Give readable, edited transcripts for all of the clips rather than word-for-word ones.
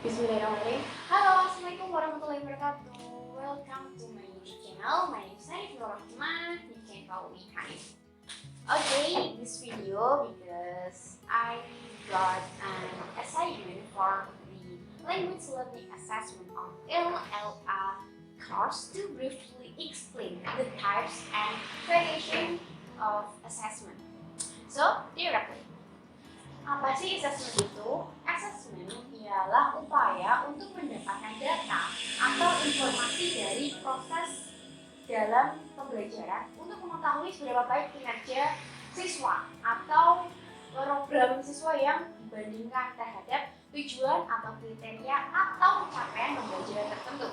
Bismillahirrahmanirrahim. Halo, assalamualaikum warahmatullahi wabarakatuh. Welcome to my YouTube channel. My name is Hanif. You can call me Hanif. Okay, this video because I got an assignment for the language learning assessment on Lla course to briefly explain the types and variation of assessment. So, directly. Apa sih assessment itu? Assessment ialah upaya untuk mendapatkan data atau informasi dari proses dalam pembelajaran untuk mengetahui seberapa baik kinerja siswa atau program siswa yang dibandingkan terhadap tujuan atau kriteria atau capaian pembelajaran tertentu.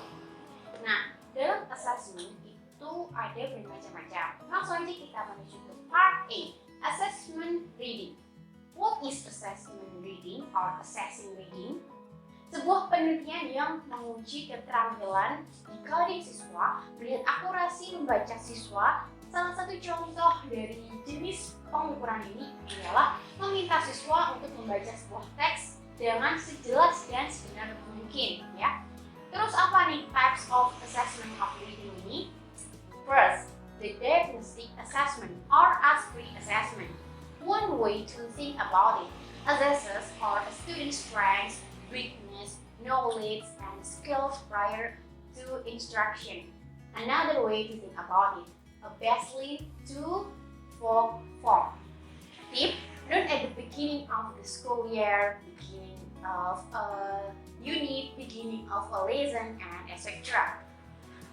Nah, dalam assessment itu ada bermacam-macam. Langsung aja kita menuju ke part A, assessment reading. What is assessment reading or assessing reading? Sebuah penelitian yang menguji keterampilan decoding siswa melihat akurasi membaca siswa. Salah satu contoh dari jenis pengukuran ini adalah meminta siswa untuk membaca sebuah teks dengan sejelas dan sebenar mungkin, ya. Terus apa nih types of assessment of reading ini? First, the Diagonostic Assessment or ASPRI assessment. One way to think about it assesses a student's strengths, weakness, knowledge, and skills prior to instruction. Another way to think about it, a baseline to form. Tip: note at the beginning of the school year, beginning of a unit, beginning of a lesson, and etc.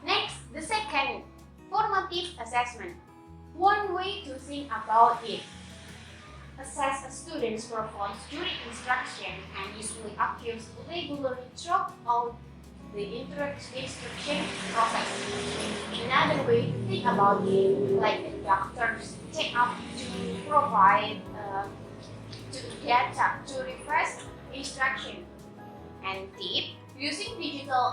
Next, the second, formative assessment. One way to think about it. Assess a student's performance during instruction and usually occurs regularly throughout the instruction process. Another way to think about it, like a doctor's check-up to provide data to refresh instruction. And tip, using digital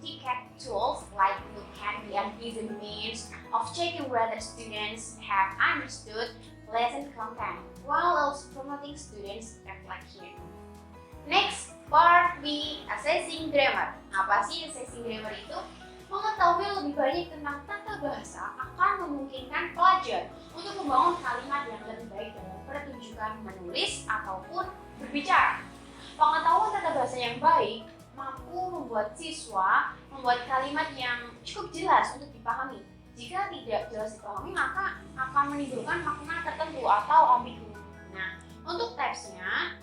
ticket tools like Bookhandian is a means of checking whether students have understood lesson content while also promoting students' reflection. Next, part B, assessing grammar. Apa sih assessing grammar itu? Mengetahui lebih banyak tentang tata bahasa akan memungkinkan pelajar untuk membangun kalimat yang lebih baik dalam pertunjukan menulis ataupun berbicara. Pengetahuan tata bahasa yang baik mampu membuat siswa membuat kalimat yang cukup jelas untuk dipahami. Jika tidak jelas dipahami, maka akan menimbulkan makna tertentu atau ambigu. Nah, untuk types-nya,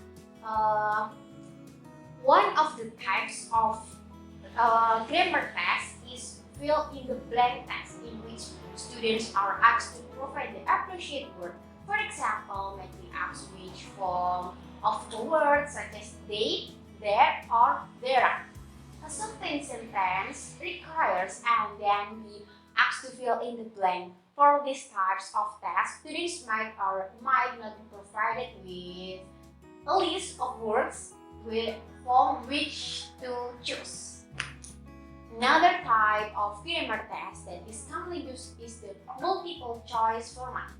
one of the types of grammar test is fill in the blank text, in which students are asked to provide the appropriate word. For example, may be asked which form of the word, such as they, there, or there are. A certain sentence requires and then be asked to fill in the blank. For these types of tests, students might or might not be provided with a list of words from which to choose. Another type of grammar test that is commonly used is the multiple choice format.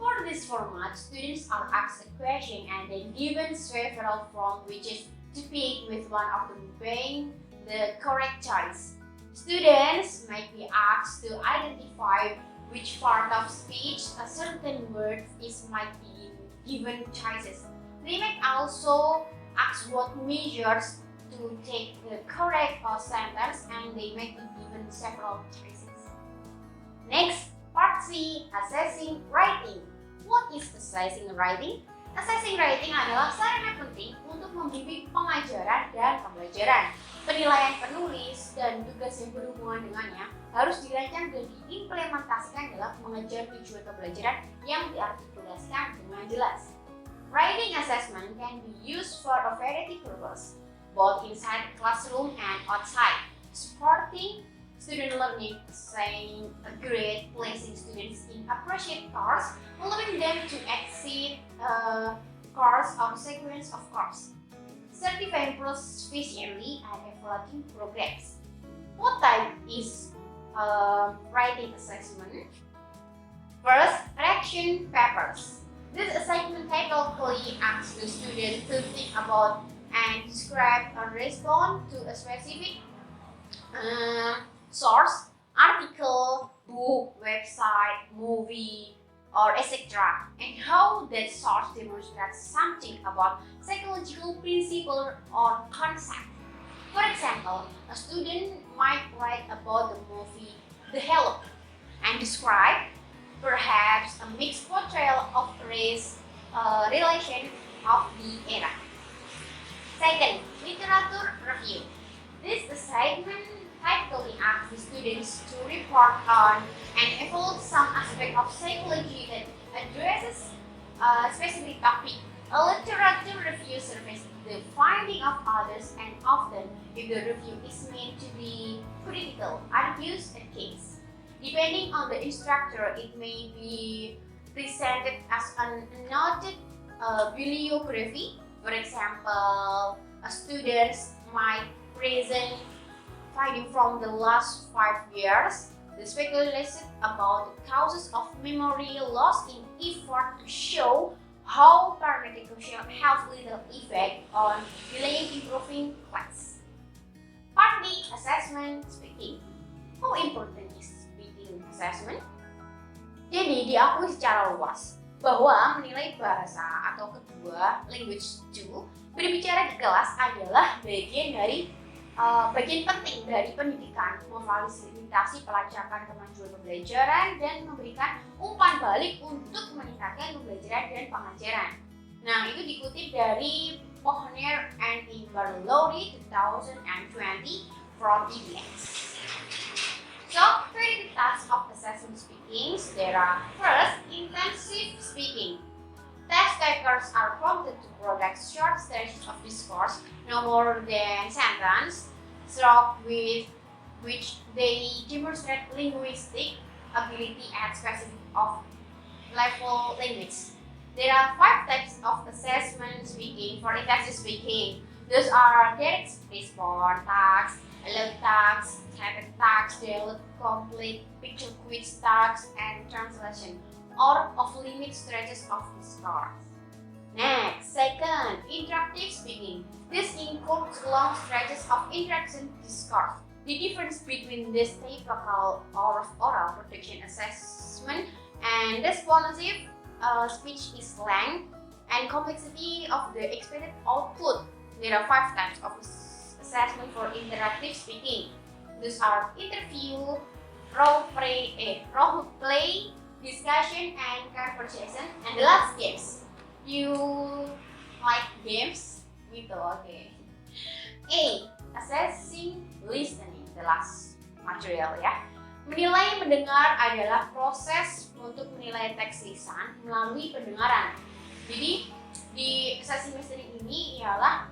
For this format, students are asked a question and then given several from which is to pick, with one of them being the correct choice. Students might be asked to identify which part of speech a certain word is might be given choices. They might also ask what measures to take the correct sentence, and they might be given several choices. Next, part C, assessing writing. What is assessing writing? Assessing writing adalah sarana penting untuk membimbing pengajaran dan pembelajaran. Penilaian penulis dan tugas yang berhubungan dengannya harus dirancang dan diimplementasikan dalam mengejar tujuan pembelajaran yang diartikulasikan dengan jelas. Writing assessment can be used for a variety of purposes, both inside the classroom and outside, supporting student learning, assigning a grade, placing students in appropriate course, allowing them to exceed a course or sequence of course, certifying proficiency and evaluating progress. What type is writing assessment? First, reaction papers. This assignment typically asks the student to think about and describe or respond to a specific source, article, book, website, movie, or etc. and how that source demonstrates something about psychological principle or concept. For example, a student might write about the movie The Hello and describe perhaps a mixed portrayal of race relation of the era. Second, literature review. This assignment typically asks the students to report on and evaluate some aspect of psychology that addresses a specific topic. A literature review surveys the finding of others, and often, if the review is meant to be critical, argues a case. Depending on the instructor, it may be presented as a noted bibliography. For example, a student might present finding from the last 5 years, the speculation about the causes of memory loss in effort to show how paramedication have little effect on delaying improving class. Part B, assessment speaking. How important is speaking assessment? Jadi diakui secara luas bahwa menilai bahasa atau kedua language 2 berbicara di kelas adalah bagian penting dari pendidikan, memfasilitasi pelacakan kemajuan pembelajaran dan memberikan umpan balik untuk meningkatkan pembelajaran dan pengajaran. Nah, itu dikutip dari Rohmah and Lowry 2020 from EBS. So, the tasks of assessment speaking, there are first, intensive speaking. Test takers are prompted to produce short stretches of discourse, no more than sentence, with which they demonstrate linguistic ability at specific of level language. There are 5 types of assessment speaking for intensive speaking. Those are direct response tasks, alert tasks, typed tasks, dialogue, complete, picture quiz tasks, and translation, or of limit stretches of discourse. Next, second, interactive speaking. This includes long stretches of interaction discourse. The difference between this typical oral production assessment and responsive speech is length and complexity of the expected output. There are 5 types of assessment for interactive speaking. These are interview, role play, discussion, and conversation. And the last, games. You like games? Gitu, okay. A. Assessing listening, the last material ya. Menilai mendengar adalah proses untuk menilai teks lisan melalui pendengaran. Jadi di assessing listening ini ialah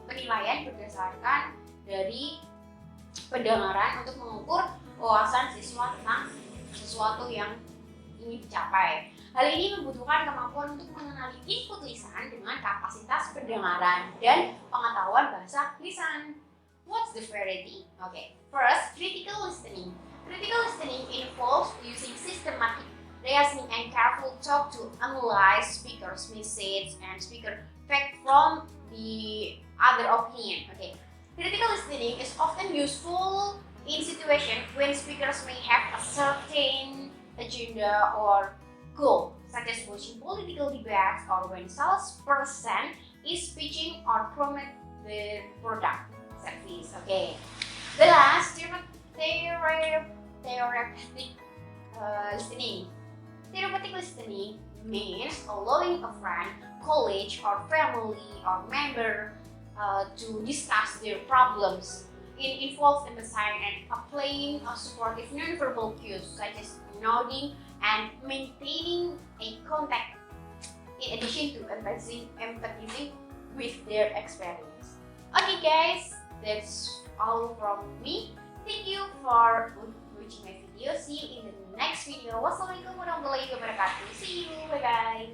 penilaian berdasarkan dari pendengaran untuk mengukur wawasan siswa tentang sesuatu yang ingin dicapai. Hal ini membutuhkan kemampuan untuk mengenali input lisan dengan kapasitas pendengaran dan pengetahuan bahasa lisan. What's the variety? Okay, first, critical listening. Critical listening involves using systematic reasoning and careful talk to analyze speaker's message and speaker fact from the other opinion. Okay, critical listening is often useful in situations when speakers may have a certain agenda or goal, such as watching political debates or when salesperson is pitching or promote their product service. Okay. The last, therapeutic listening. Therapeutic listening means allowing a friend, colleague, or family or member to discuss their problems. It involves emphasizing and applying a supportive nonverbal cues such as nodding and maintaining a contact, in addition to empathizing with their experience. Okay guys, that's all from me. Thank you for watching my video. See you in the next video. Wassalamualaikum warahmatullahi wabarakatuh. See you. Bye bye.